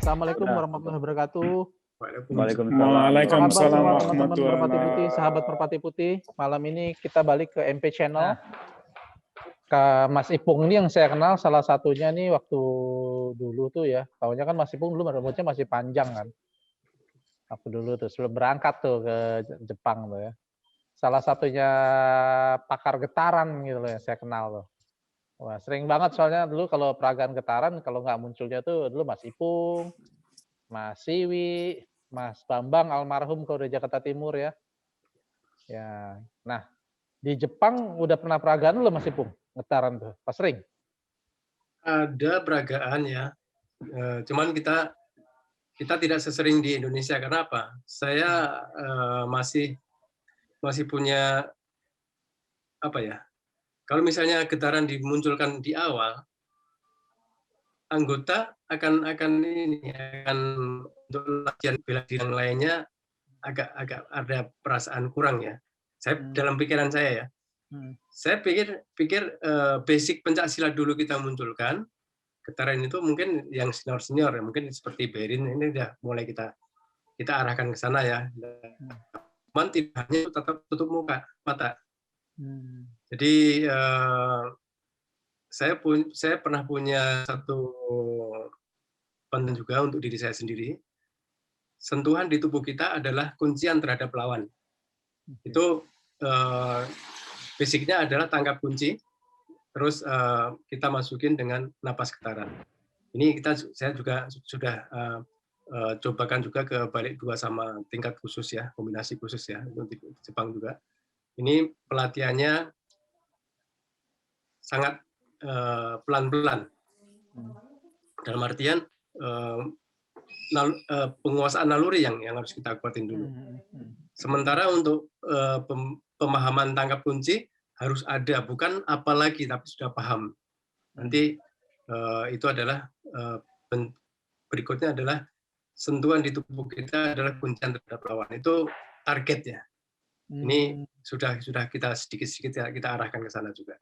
Assalamualaikum Ya. warahmatullahi wabarakatuh. Waalaikumsalam. Apa kabar semua Waalaikumsalam teman-teman warahmatullahi Merpati Putih, wabarakatuh. sahabat Merpati Putih. Malam ini kita balik ke MP Channel. Nah. Mas Ipung ini yang saya kenal salah satunya nih waktu dulu tuh ya. Tahunya kan Mas Ipung dulu rambutnya masih panjang kan. Waktu dulu tuh sebelum berangkat tuh ke Jepang tuh ya. Salah satunya pakar getaran gitu loh yang saya kenal tuh. Wah, sering banget soalnya dulu kalau peragaan getaran kalau nggak munculnya tuh dulu Mas Ipung, Mas Siwi, Mas Bambang almarhum kalau di Jakarta Timur ya. Ya. Nah, di Jepang udah pernah peragaan belum Mas Ipung? Getaran tuh. Pas sering? Ada peragaan ya. Cuman kita tidak sesering di Indonesia. Karena apa? Saya masih punya apa ya? Kalau misalnya getaran dimunculkan di awal, anggota akan untuk latihan bela diri yang lainnya agak ada perasaan kurang ya. Saya dalam pikiran saya ya. Saya pikir basic pencak silat dulu kita munculkan. Getaran itu mungkin yang senior ya, mungkin seperti Berin ini udah mulai kita arahkan ke sana ya. Cuman tidak hanya tetap tutup mata. Jadi saya pernah punya satu pandangan juga untuk diri saya sendiri. Sentuhan di tubuh kita adalah kuncian terhadap lawan. Itu basicnya adalah tangkap kunci, terus kita masukin dengan napas getaran. Ini saya juga sudah cobakan juga ke balik 2 sama tingkat khusus ya, kombinasi khusus ya untuk di Jepang juga. Ini pelatihannya sangat pelan-pelan. Dalam artian penguasaan naluri yang harus kita kuatin dulu. Sementara untuk pemahaman tangkap kunci harus ada, bukan apalagi tapi sudah paham. Nanti itu adalah berikutnya adalah sentuhan di tubuh kita adalah kuncian terhadap lawan. Itu target ya. Ini sudah kita sedikit-sedikit kita arahkan ke sana juga.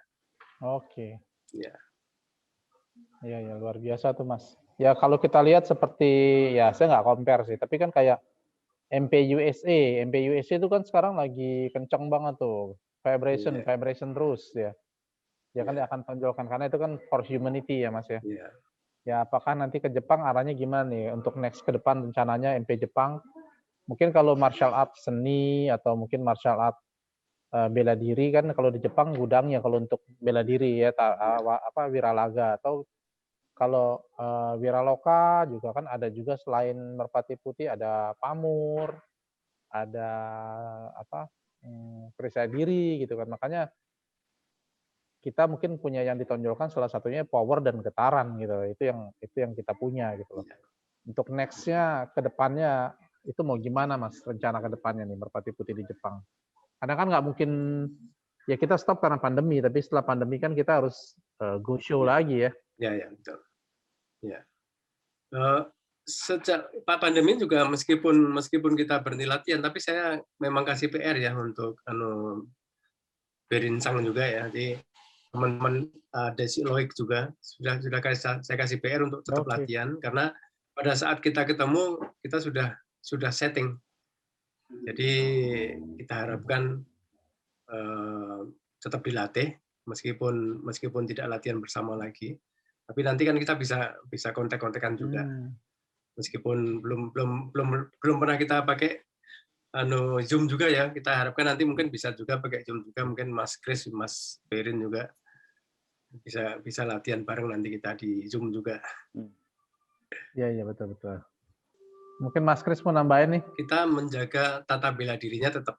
Oke. Ya. Iya, luar biasa tuh Mas. Ya kalau kita lihat seperti, ya saya nggak compare sih, tapi kan kayak MP USA itu kan sekarang lagi kenceng banget tuh. Vibration terus ya. Ya kan dia akan tonjolkan, karena itu kan for humanity ya Mas ya. Iya. Ya apakah nanti ke Jepang arahnya gimana nih untuk next ke depan rencananya MP Jepang? Mungkin kalau martial art seni atau mungkin martial art bela diri kan kalau di Jepang gudangnya kalau untuk bela diri ya wiralaga, atau kalau wiraloka juga kan ada juga selain Merpati Putih ada Pamur, ada perisai diri gitu kan. Makanya kita mungkin punya yang ditonjolkan salah satunya power dan getaran gitu. Itu yang kita punya gitu loh. Untuk next-nya ke depannya itu mau gimana Mas rencana ke depannya nih Merpati Putih di Jepang? Karena kan nggak mungkin ya kita stop karena pandemi, tapi setelah pandemi kan kita harus go show lagi ya. Ya, betul. Ya. Sejak pandemi juga meskipun kita berhenti latihan, tapi saya memang kasih PR ya untuk Berinsang juga ya. Jadi teman-teman Desi Loik juga sudah saya kasih PR untuk tetap latihan, karena pada saat kita ketemu kita sudah setting. Jadi kita harapkan tetap dilatih meskipun tidak latihan bersama lagi. Tapi nanti kan kita bisa kontak-kontakan juga. Meskipun belum pernah kita pakai Zoom juga ya. Kita harapkan nanti mungkin bisa juga pakai Zoom juga, mungkin Mas Chris, Mas Berin juga bisa latihan bareng nanti kita di Zoom juga. Iya betul. Mungkin Mas Chris mau nambahin nih. Kita menjaga tata bela dirinya tetap.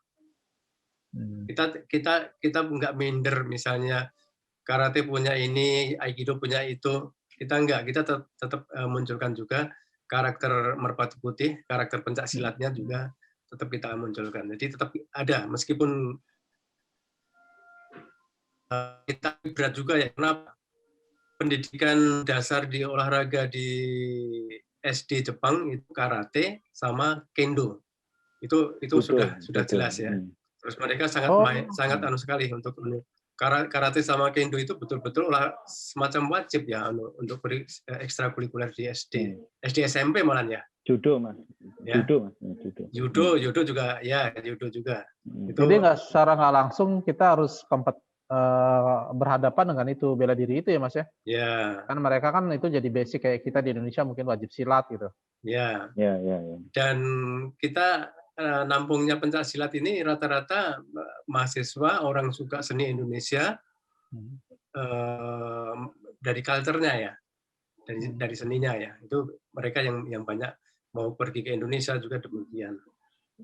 Kita nggak minder, misalnya karate punya ini, aikido punya itu. Kita tetap munculkan juga karakter Merpati Putih, karakter pencak silatnya juga tetap kita munculkan. Jadi tetap ada, meskipun kita berat juga ya. Kenapa? Pendidikan dasar di olahraga di SD Jepang itu karate sama kendo. Itu sudah jelas ya. Terus mereka sangat sekali untuk karate sama kendo itu betul-betul semacam wajib ya untuk ekstrakurikuler di SD, SD SMP malah ya. Judo mas, Ya. judo mas, Judo juga ya, judo juga. Itu, jadi secara nggak langsung kita harus berhadapan dengan itu bela diri itu ya mas ya. Ya. Kan mereka kan itu jadi basic kayak kita di Indonesia mungkin wajib silat gitu. Ya. Ya. Dan kita nampungnya pencak silat ini rata-rata mahasiswa orang suka seni Indonesia dari culture-nya ya, dari seninya ya. Itu mereka yang banyak mau pergi ke Indonesia juga demikian.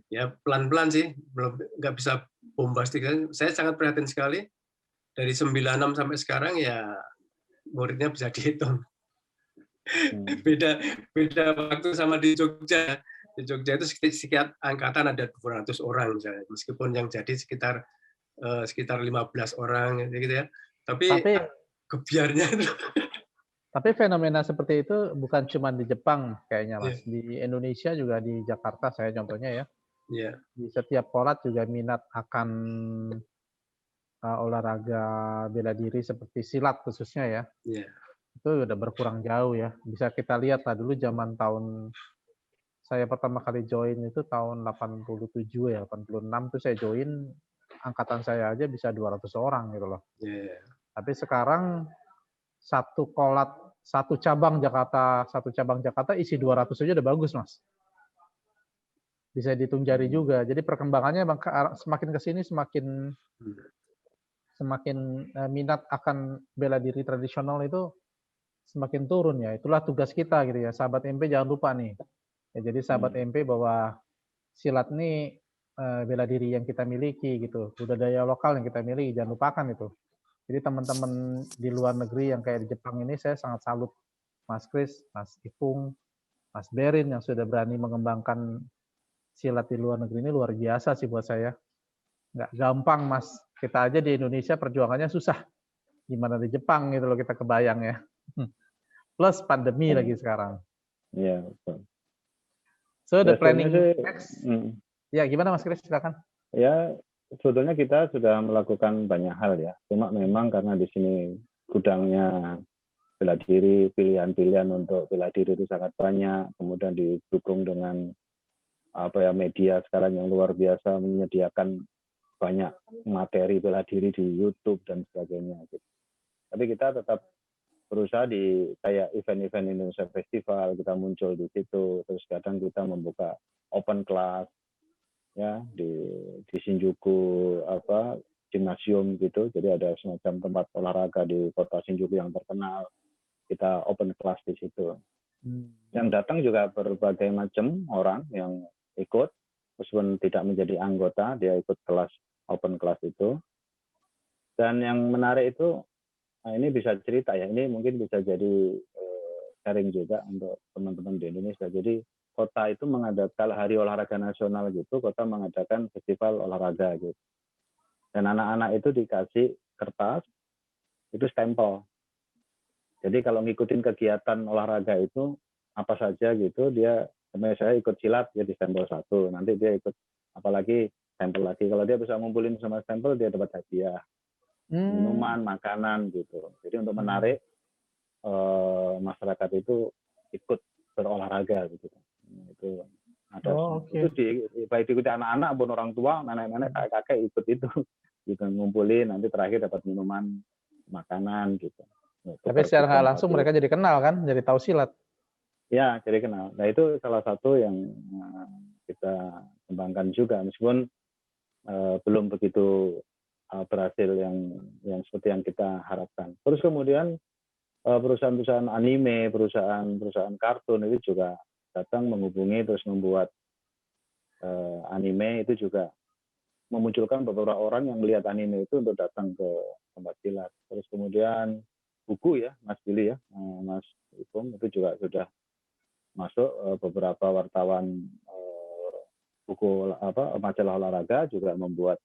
Ya pelan-pelan sih, belum nggak bisa bombastik. Saya sangat prihatin sekali dari 96 sampai sekarang ya muridnya bisa dihitung. Beda waktu sama di Jogja. Di Jogja itu sekitar angkatan ada 200 orang misalnya, meskipun yang jadi sekitar 15 orang gitu ya. Tapi kebiarnya itu. Tapi fenomena seperti itu bukan cuma di Jepang kayaknya mas, di Indonesia juga di Jakarta saya contohnya ya. Yeah. Di setiap kolat juga minat akan olahraga bela diri seperti silat khususnya ya. Yeah. Itu udah berkurang jauh ya. Bisa kita lihat lah dulu zaman tahun saya pertama kali join itu tahun 87 ya, 86 tuh saya join, angkatan saya aja bisa 200 orang gitu loh. Yeah. Tapi sekarang satu cabang Jakarta isi 200 aja udah bagus mas. Bisa dihitung jari juga. Jadi perkembangannya semakin ke sini semakin minat akan bela diri tradisional itu semakin turun ya. Itulah tugas kita gitu ya. Sahabat MP jangan lupa nih. Ya, jadi sahabat MP bahwa silat ini bela diri yang kita miliki gitu. Budaya lokal yang kita miliki, jangan lupakan itu. Jadi teman-teman di luar negeri yang kayak di Jepang ini saya sangat salut Mas Kris, Mas Ipung, Mas Berin yang sudah berani mengembangkan silat di luar negeri ini luar biasa sih buat saya. Nggak gampang mas, kita aja di Indonesia perjuangannya susah. Gimana di Jepang gitu loh kita kebayang ya. Plus pandemi lagi sekarang. Iya, betul. So the planning next. Ya gimana Mas Kris, silakan. Ya sebetulnya kita sudah melakukan banyak hal ya. Cuma memang karena di sini gudangnya bela diri, pilihan-pilihan untuk bela diri itu sangat banyak. Kemudian didukung dengan media sekarang yang luar biasa menyediakan banyak materi bela diri di YouTube dan sebagainya. Tapi kita tetap berusaha di kayak event-event Indonesia Festival, kita muncul di situ. Terus kadang kita membuka open class ya di Shinjuku gimnasium gitu. Jadi ada semacam tempat olahraga di kota Shinjuku yang terkenal. Kita open class di situ. Yang datang juga berbagai macam orang yang ikut, meskipun tidak menjadi anggota, dia ikut kelas open class itu. Dan yang menarik itu, ini bisa cerita ya, ini mungkin bisa jadi sharing juga untuk teman-teman di Indonesia. Jadi kota itu mengadakan hari olahraga nasional gitu, kota mengadakan festival olahraga gitu. Dan anak-anak itu dikasih kertas, itu stempel. Jadi kalau ngikutin kegiatan olahraga itu, apa saja gitu, dia, misalnya ikut silat, dia di stempel 1, nanti dia ikut apalagi stempel lagi. Kalau dia bisa ngumpulin sama stempel, dia dapat hadiah. Minuman, makanan gitu. Jadi untuk menarik masyarakat itu ikut berolahraga gitu. Itu ada itu baik diikuti anak-anak pun orang tua, nenek-nenek, kakek-kakek ikut itu. Gitu ngumpulin, nanti terakhir dapat minuman, makanan gitu. Tapi secara nggak langsung mereka jadi kenal kan, jadi tahu silat. Ya, jadi kenal. Nah itu salah satu yang kita kembangkan juga, meskipun belum begitu berhasil yang seperti yang kita harapkan. Terus kemudian perusahaan-perusahaan anime, perusahaan kartun itu juga datang menghubungi terus membuat anime, itu juga memunculkan beberapa orang yang melihat anime itu untuk datang ke tempat silat. Terus kemudian buku ya, Mas Billy ya, Mas Ipung, itu juga sudah masuk beberapa wartawan buku majalah olahraga juga membuat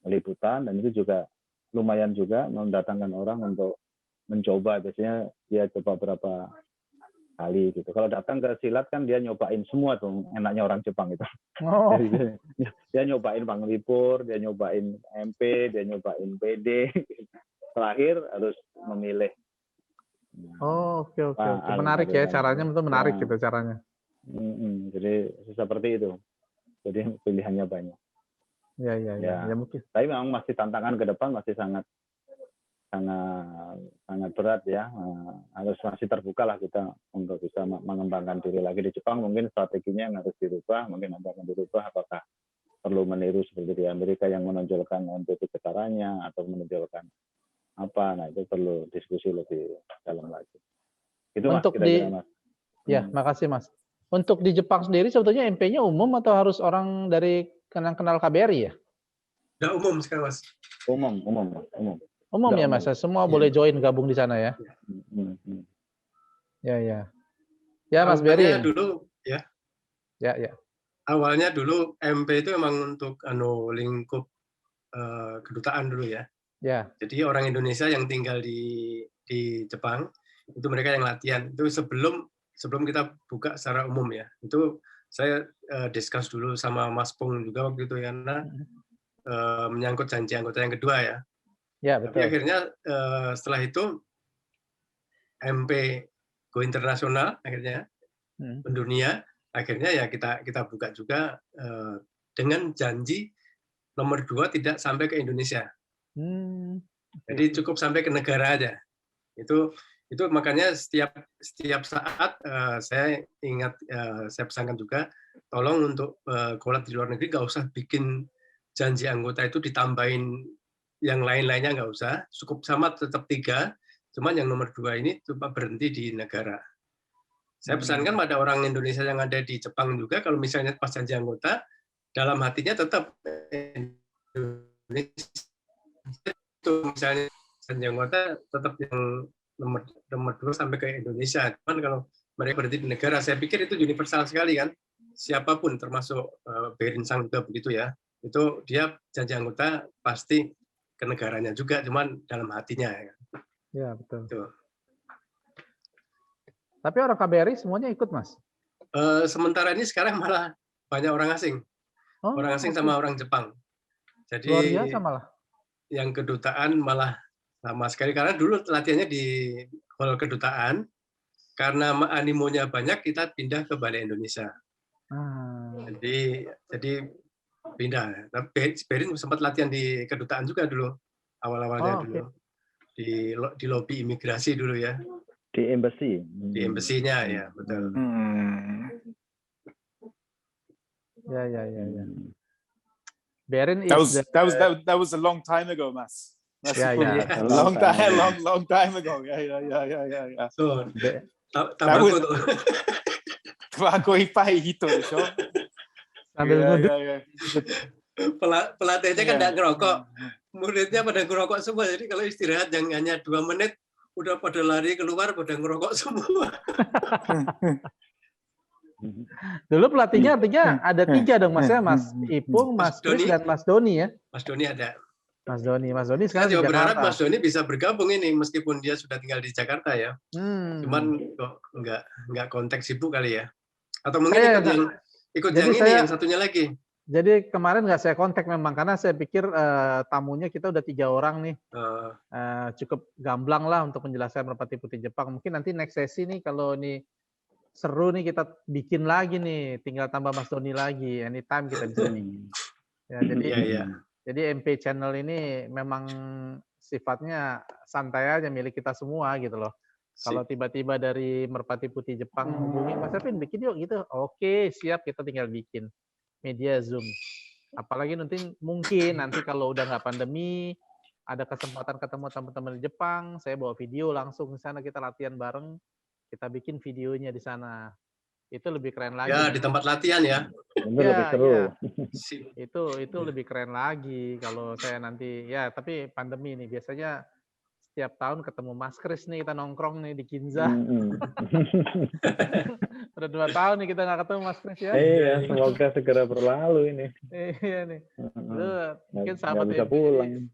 liputan, dan itu juga lumayan juga mendatangkan orang untuk mencoba. Biasanya dia coba berapa kali gitu. Kalau datang ke silat kan dia nyobain semua tuh enaknya orang Jepang itu. Oh, Jadi dia nyobain Panglipur, dia nyobain MP, dia nyobain PD. Terakhir harus memilih. oh, oke oke oke. Pak, Menarik ya caranya, itu menarik Ya, gitu caranya. jadi seperti itu. Jadi pilihannya banyak. Ya ya ya. Ya. Ya mungkin. Tapi memang masih tantangan ke depan masih sangat berat ya. Harus masih terbuka lah kita untuk bisa mengembangkan diri lagi di Jepang. Mungkin strateginya yang harus dirubah, mungkin nanti akan dirubah. Apakah perlu meniru seperti di Amerika yang menonjolkan MPT caranya atau menonjolkan apa? Nah itu perlu diskusi lebih dalam lagi. Itu Mas, Untuk kira-kira Mas. Ya, makasih Mas. Untuk di Jepang sendiri sebetulnya MP-nya umum atau harus orang dari kenal KBRI ya? Udah umum sekarang, Mas. Umum. Umum ya Mas, semua boleh join gabung di sana ya? Ya ya. Ya Mas Beri. Dulu ya. Ya. Awalnya dulu MP itu memang untuk lingkup kedutaan dulu ya. Ya. Jadi orang Indonesia yang tinggal di Jepang itu mereka yang latihan. Itu sebelum kita buka secara umum ya. Itu saya discuss dulu sama Mas Pung juga waktu itu ya, karena menyangkut janji anggota yang kedua ya. Ya betul. Tapi akhirnya setelah itu MP go internasional akhirnya mendunia, akhirnya ya kita buka juga dengan janji nomor 2 tidak sampai ke Indonesia. Jadi cukup sampai ke negara aja. Itu makanya setiap saat saya ingat saya pesankan juga, tolong untuk kolat di luar negeri nggak usah bikin janji anggota itu ditambahin yang lain-lainnya, nggak usah, cukup sama tetap 3, cuman yang nomor 2 ini cuma berhenti di negara. Saya pesankan pada orang Indonesia yang ada di Jepang juga, kalau misalnya pas janji anggota, dalam hatinya tetap Indonesia. Itu misalnya janji anggota tetap yang nomor 2 sampai ke Indonesia. Cuman kalau mereka berhenti di negara, saya pikir itu universal sekali kan. Siapapun termasuk Berin Sang juga begitu ya. Itu dia janji anggota pasti ke negaranya juga, cuman dalam hatinya ya. Ya betul. Itu. Tapi orang KBRI semuanya ikut Mas? Sementara ini sekarang malah banyak orang asing. Orang asing sama orang Jepang. Jadi luar biasa malah. Yang kedutaan malah sama sekali, karena dulu latihannya di hall kedutaan, karena animonya banyak kita pindah ke Balai Indonesia. Jadi pindah. Tapi Berin sempat latihan di kedutaan juga dulu, awal-awalnya dulu. Di lobi imigrasi dulu ya. Di embassy. Di embassy-nya ya, betul. Ya. Berin that was a long time ago, Mas. Yeah. Long time ago. Yeah. So, Tabakoipai hito desho. Pelatihnya kan enggak ngerokok. Muridnya pada ngerokok semua. Jadi kalau istirahat yang hanya 2 menit udah pada lari keluar pada ngerokok semua. Dulu pelatihnya artinya ada 3 dong Mas ya, Mas Ipung, Mas Kris, dan Mas Doni ya? Mas Doni ada. Mas Doni sekarang di Jakarta. Berharap Jakarta. Mas Doni bisa bergabung ini meskipun dia sudah tinggal di Jakarta ya. Cuman kok nggak konteks sibuk kali ya. Atau mungkin ikut yang satunya lagi. Jadi kemarin nggak saya kontak memang karena saya pikir tamunya kita udah 3 orang nih. Cukup gamblang lah untuk menjelaskan Merpati Putih Jepang. Mungkin nanti next sesi nih kalau ini seru nih kita bikin lagi nih, tinggal tambah Mas Doni lagi. Anytime kita bisa bikin. Ya, jadi MP Channel ini memang sifatnya santai aja milik kita semua gitu loh. Kalau tiba-tiba dari Merpati Putih Jepang hubungin Mas Ervin bikin yuk gitu. Oke, siap, kita tinggal bikin media Zoom. Apalagi mungkin nanti kalau udah nggak pandemi, ada kesempatan ketemu teman-teman di Jepang, saya bawa video langsung ke sana, kita latihan bareng, kita bikin videonya di sana. Itu lebih keren lagi. Ya, di tempat latihan ya. Lebih seru. Ya. Itu lebih keren lagi kalau saya nanti ya, tapi pandemi nih biasanya setiap tahun ketemu Mas Kris nih, kita nongkrong nih di Ginza. Udah 2 tahun nih kita nggak ketemu Mas Kris ya. Iya, semoga segera berlalu ini. Iya nih. Lu mungkin sahabat bisa pulang.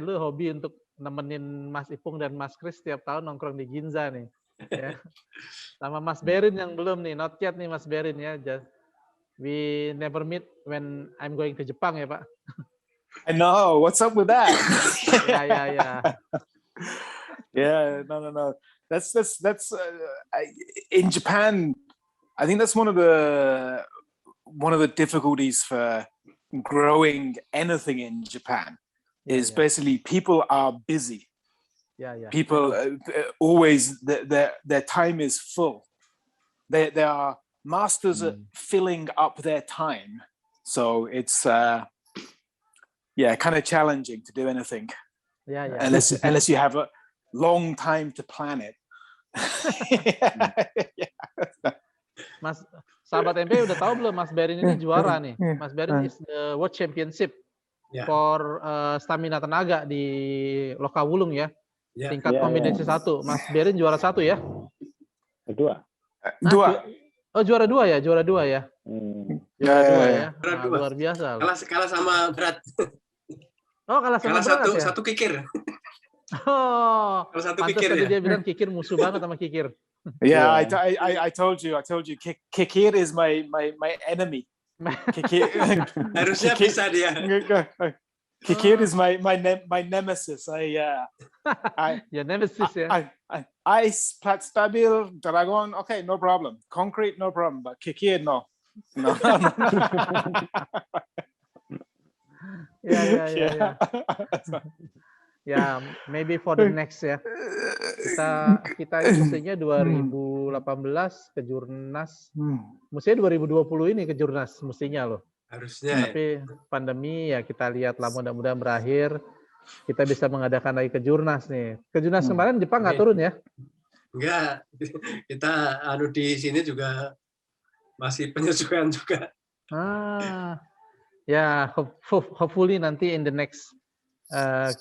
Lu hobi untuk nemenin Mas Ipung dan Mas Kris setiap tahun nongkrong di Ginza nih. Ya. Sama Mas Berin yang belum nih, not yet nih Mas Berin ya. Just, we never meet when I'm going to Jepang ya Pak. I know. What's up with that? Ya. Yeah, no. That's in Japan. I think that's one of the difficulties for growing anything in Japan is basically people are busy. Yeah. People always their time is full. They are masters at filling up their time. So it's kind of challenging to do anything. Yeah. Unless you have a long time to plan it. Mas sahabat MP udah tahu belum Mas Berin ini juara nih. Mas Berin is the World Championship for stamina tenaga di Lokawulung ya. Tingkat kombinasi 1. Mas Berin juara 1 ya? Kedua. Dua. Oh juara 2 ya? Juara 2 ya? Juara 2 ya? Juara 2. Luar biasa. Kalah sama berat. Oh kalah sama berat ya? Satu kikir. Oh, Kalau satu pantas kikir tadi ya. dia bilang kikir musuh banget sama kikir. Yeah, I told you. Kikir is my enemy. Kikir. Harusnya bisa dia. Kikir is my nemesis. Ya nemesis ya. Ice, plat stabil, dragon, okay, no problem. Concrete, no problem. But Kikir, no. Ya. Ya, maybe for the next ya. Kita mestinya 2018 ke Jurnas. Mestinya 2020 ini ke Jurnas mestinya loh. Harusnya. Tapi pandemi ya kita lihatlah mudah-mudahan berakhir. Kita bisa mengadakan lagi ke Jurnas nih. Ke Jurnas kemarin Jepang nggak turun ya? Enggak. Kita di sini juga masih penyesuaian juga. Ya, hopefully nanti in the next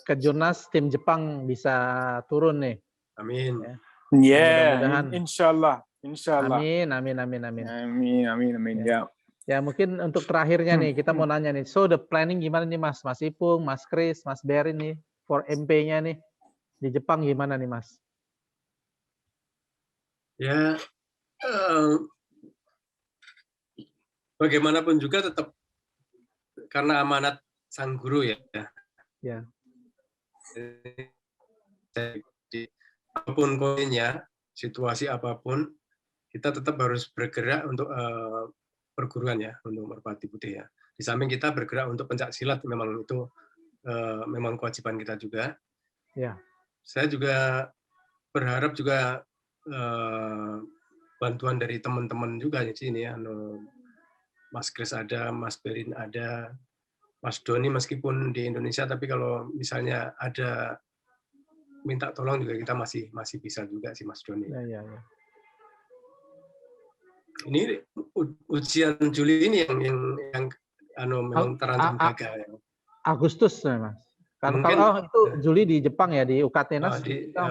ke Jurnas tim Jepang bisa turun nih. Amin. Yeah, mudah-mudahan. Insyaallah. Amin. Ya. Ya mungkin untuk terakhirnya nih kita mau nanya nih. So the planning gimana nih Mas? Mas Ipung, Mas Kris, Mas Berin nih for MP-nya nih di Jepang gimana nih Mas? Ya bagaimanapun juga tetap karena amanat sang guru ya. Ya. Jadi, apapun kondisinya, situasi apapun, kita tetap harus bergerak untuk perguruan ya, untuk merpati putih ya. Di samping kita bergerak untuk pencak silat, memang itu memang kewajiban kita juga. Ya. Saya juga berharap juga bantuan dari teman-teman juga di sini ya. Mas Kris ada, Mas Berin ada. Mas Doni meskipun di Indonesia, tapi kalau misalnya ada minta tolong juga kita masih bisa juga sih Mas Doni. Ya. Ini ujian Juli ini yang memang terancam gagal. Ya. Agustus Mas. Kalau itu Juli di Jepang ya di UKTNAS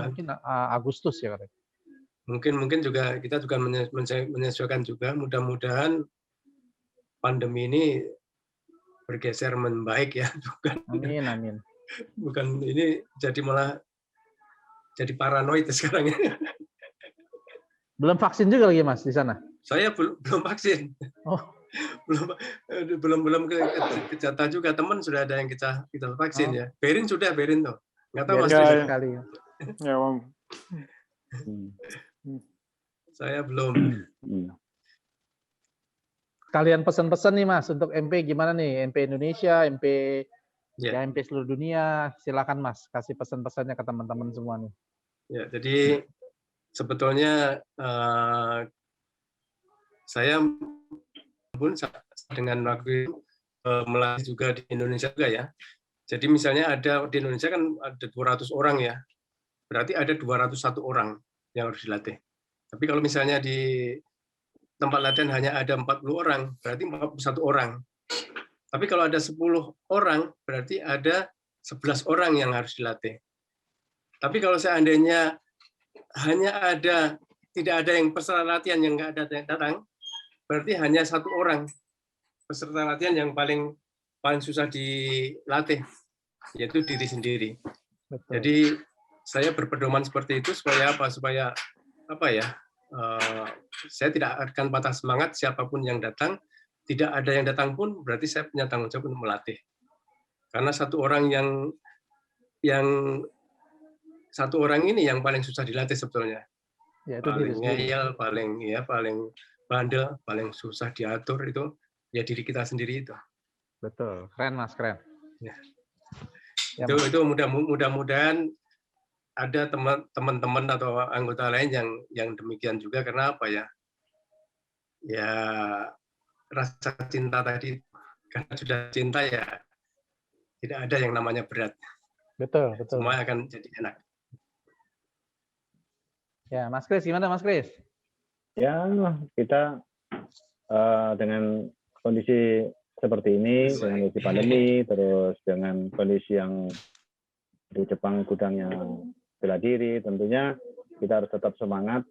mungkin Agustus ya katanya. Mungkin juga kita juga menyesuaikan juga. Mudah-mudahan pandemi ini bergeser membaik ya, Amin. Bukan ini malah jadi paranoid sekarang ya. Belum vaksin juga lagi Mas di sana? Saya belum vaksin. Oh. belum ke jatah juga, teman sudah ada yang kita vaksin ya. Berin tuh. Nggak tahu Mas sekali. Ya, Saya belum. Kalian pesan-pesan nih Mas untuk MP gimana nih? MP Indonesia, MP MP seluruh dunia. Silakan Mas kasih pesan-pesannya ke teman-teman semua nih. Ya, jadi sebetulnya saya pun dengan waktu melatih juga di Indonesia juga ya. Jadi misalnya ada di Indonesia kan ada 200 orang ya. Berarti ada 201 orang yang harus dilatih. Tapi kalau misalnya di tempat latihan hanya ada 40 orang, berarti 41 orang. Tapi kalau ada 10 orang, berarti ada 11 orang yang harus dilatih. Tapi kalau seandainya tidak ada yang peserta latihan yang nggak datang, berarti hanya 1 orang peserta latihan yang paling susah dilatih, yaitu diri sendiri. Betul. Jadi saya berpedoman seperti itu supaya apa ya? Saya tidak akan patah semangat siapapun yang datang. Tidak ada yang datang pun berarti saya punya tanggung jawab untuk melatih. Karena satu orang ini yang paling susah dilatih sebetulnya. Ya, itu Paling diri sendiri. ngeyel, paling bandel, paling susah diatur itu ya diri kita sendiri itu. Betul, keren Mas, keren. Ya. Ya, Itu mudah-mudahan ada teman-teman atau anggota lain yang demikian juga, karena apa ya? Ya rasa cinta tadi, karena sudah cinta ya tidak ada yang namanya berat. betul. Semua akan jadi enak. Ya, Mas Kris, gimana Mas Kris? Ya, kita dengan kondisi seperti ini, dengan kondisi pandemi, terus dengan kondisi yang di Jepang gudangnya bela diri, tentunya kita harus tetap semangat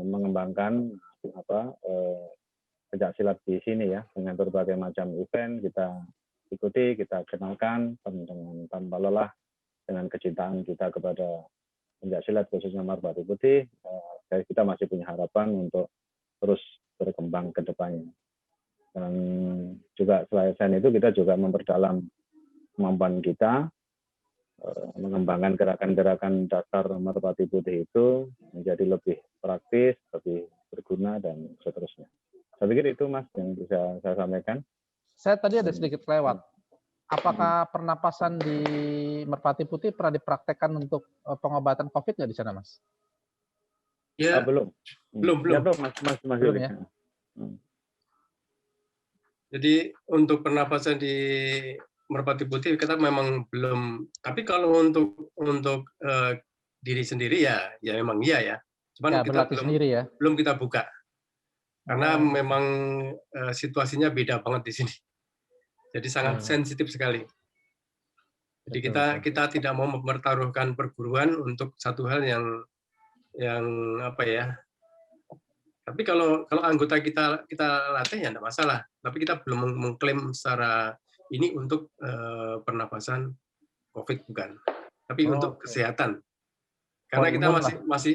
mengembangkan pencak silat di sini ya, dengan berbagai macam event kita ikuti, kita kenalkan dengan tanpa lelah, dengan kecintaan kita kepada pencak silat khususnya Merpati Putih. Kita masih punya harapan untuk terus berkembang ke depannya. Dan juga selain itu kita juga memperdalam kemampuan kita, mengembangkan gerakan-gerakan dasar Merpati Putih itu menjadi lebih praktis, lebih berguna, dan seterusnya. Saya pikir itu Mas yang bisa saya sampaikan. Saya tadi ada sedikit lewat. Apakah pernapasan di Merpati Putih pernah dipraktekkan untuk pengobatan COVID nggak di sana, Mas? Ya, Belum. belum. Ya, belum, Mas. Belum ya? Jadi untuk pernapasan di Merpati Putih kita memang belum. Tapi kalau untuk diri sendiri ya memang iya ya. Cuman Ya, kita sendiri ya. belum kita buka. Karena memang situasinya beda banget di sini. Jadi sangat sensitif sekali. Jadi kita tidak mau mempertaruhkan perguruan untuk satu hal yang apa ya. Tapi kalau anggota kita latih ya tidak masalah. Tapi kita belum mengklaim secara ini untuk pernapasan COVID bukan. Tapi untuk kesehatan. Karena kita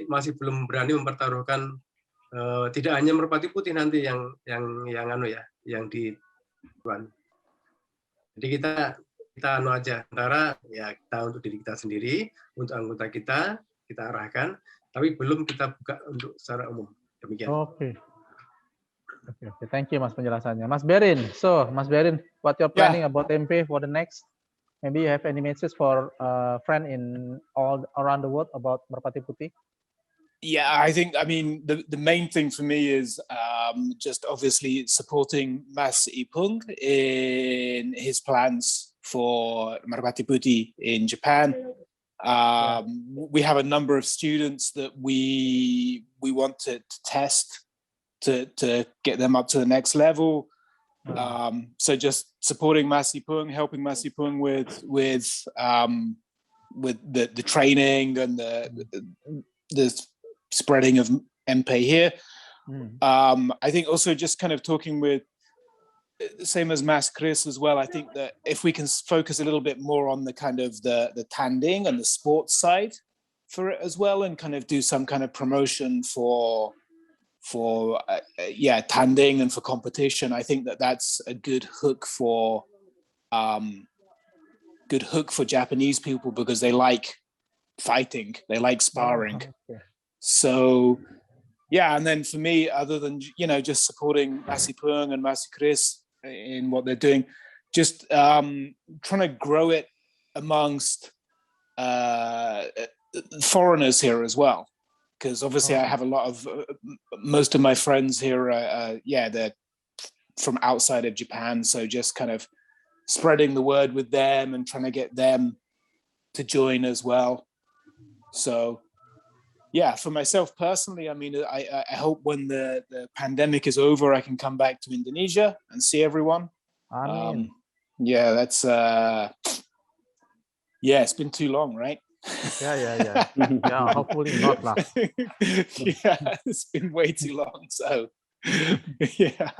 masih belum berani mempertaruhkan tidak hanya Merpati Putih nanti yang di Tuan. Jadi kita aja antara ya kita untuk diri kita sendiri, untuk anggota kita arahkan, tapi belum kita buka untuk secara umum. Demikian. Oke. Thank you Mas penjelasannya. Mas Berin, Mas Berin, what you're planning about MP for the next? Maybe you have any message for friend in all around the world about Merpati Putih? Yeah, I mean, the main thing for me is just obviously supporting Mas Ipung in his plans for Merpati Putih in Japan. We have a number of students that we want to test to get them up to the next level. So just supporting Mas Ipung, helping Mas Ipung with the training and the spreading of MP here. I think also just kind of talking with, same as Mas Kris as well, I think that if we can focus a little bit more on the kind of the tanding and the sports side for it as well, and kind of do some kind of promotion for tanding and for competition, I think that's a good hook for Japanese people, because they like fighting, they like sparring. So yeah, and then for me, other than just supporting Mas Ipung and Mas Kris in what they're doing, just trying to grow it amongst foreigners here as well, because obviously I have a lot of most of my friends here they're from outside of Japan, so just kind of spreading the word with them and trying to get them to join as well. So yeah, for myself personally, I mean, I hope when the pandemic is over, I can come back to Indonesia and see everyone. Yeah, that's it's been too long, right? Yeah. Yeah, hopefully not lah. Yeah, it's been way too long. So yeah.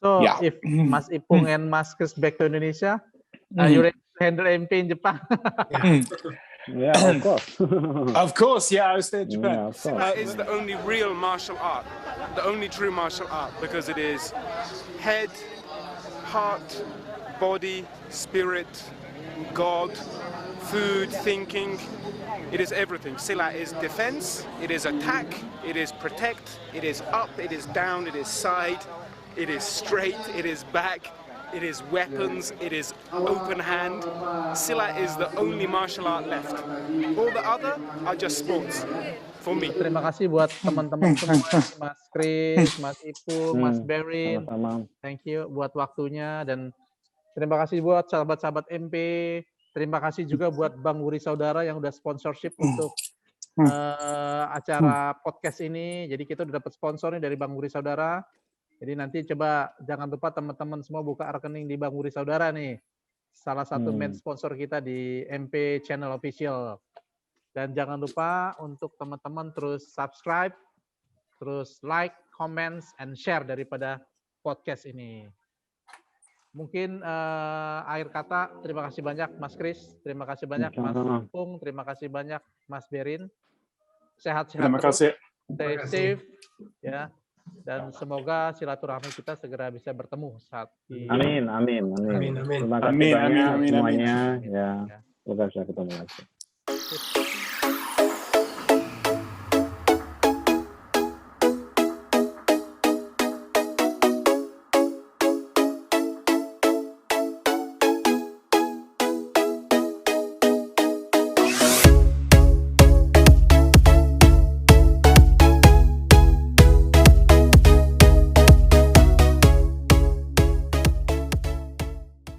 So if Mas Ipung and Mas Kris back to Indonesia, you ready to handle MP in Japan? Yeah, of course. Of course, yeah, I was there in Yeah, Japan. of course. Is the only real martial art, the only true martial art, because it is head, heart, body, spirit, God, food, thinking. It is everything. Silat is defense, it is attack, it is protect, it is up, it is down, it is side, it is straight, it is back, it is weapons, it is open hand. Silat is the only martial art left. All the other are just sports for me. Terima kasih buat teman-teman semua, Mas Kris, Mas Ipung, Mas Berin. Sama-sama. Thank you buat waktunya dan terima kasih buat sahabat-sahabat MP. Terima kasih juga buat Bang Wuri Saudara yang udah sponsorship untuk acara podcast ini. Jadi kita udah dapat sponsor nih dari Bang Wuri Saudara. Jadi nanti coba jangan lupa teman-teman semua buka rekening di Bang Wuri Saudara nih. Salah satu main sponsor kita di MP Channel Official. Dan jangan lupa untuk teman-teman terus subscribe, terus like, comments, and share daripada podcast ini. Mungkin akhir kata, terima kasih banyak Mas Kris, terima kasih banyak Mas Ipung, terima kasih banyak Mas Berin. Sehat-sehat Terima terus, kasih. stay safe, ya. Dan semoga silaturahmi kita segera bisa bertemu saat di Amin. Amin. Terima kasih Amin, banyak amin, amin, semuanya. amin. Ya, semoga bisa ketemu lagi.